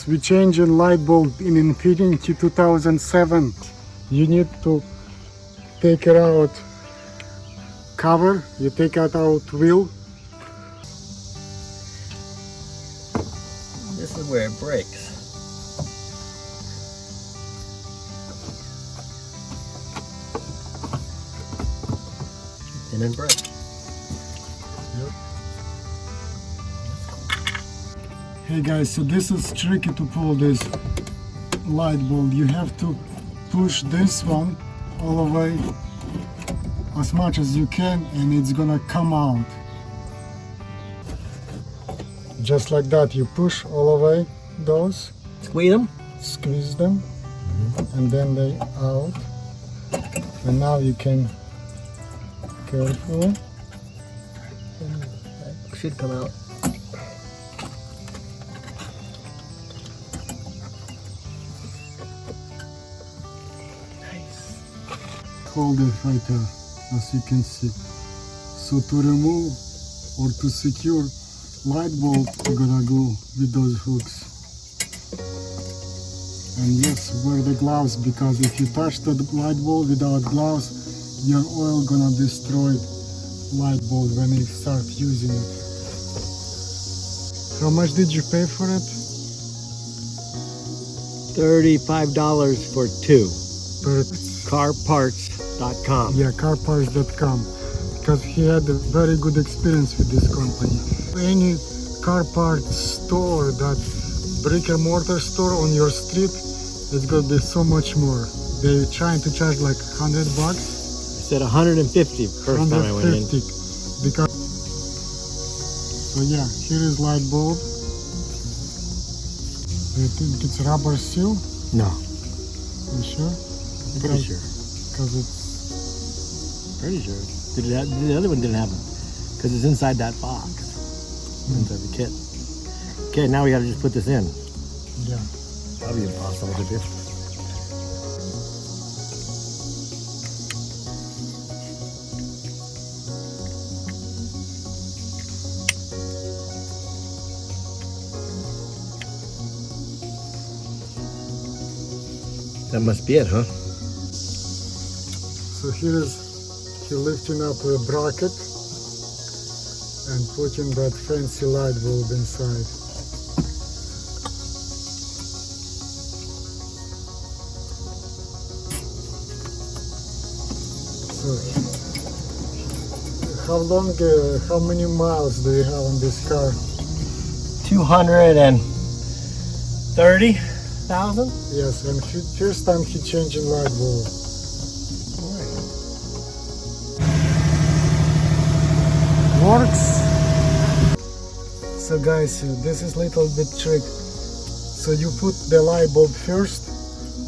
we change a light bulb in Infiniti 2007. You need to take it out cover, you take it out wheel. This is where it breaks. And then break. Yep. Hey guys, so this is tricky to pull this light bulb. You have to push this one all the way as much as you can and it's gonna come out. Just like that, you push all the way those. Squeeze them. Squeeze them and then they out. And now you can carefully. Should come out. Nice. Hold it right there, as you can see. So to remove or to secure light bulb, you're gonna go with those hooks. And yes, wear the gloves, because if you touch the light bulb without gloves, your oil gonna destroy light bulb when you start using it. How much did you pay for it? $35 for two. Per, Carparts.com. yeah, carparts.com, because he had a very good experience with this company. Any car parts store, that brick and mortar store on your street, it's gonna be so much more. They're trying to charge like $100. I said 150 first time I went in. Because, so yeah, here is light bulb. Do you think it's rubber seal? No. You sure? I'm pretty sure. Because it's... Pretty sure. The other one didn't have it. Because it's inside that box. Inside the kit. Okay, now we gotta just put this in. Yeah. That'll be impossible to do. That must be it, huh? So here is he lifting up a bracket and putting that fancy light bulb inside. So how many miles do you have on this car? 230,000? Yes, and first time he changing light bulb. Works. So guys, this is little bit trick. So you put the light bulb first,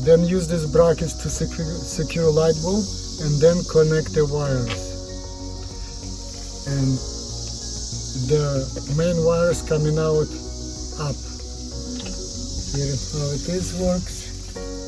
then use these brackets to secure light bulb, and then connect the wires. And the main wires coming out up. Here how it is works.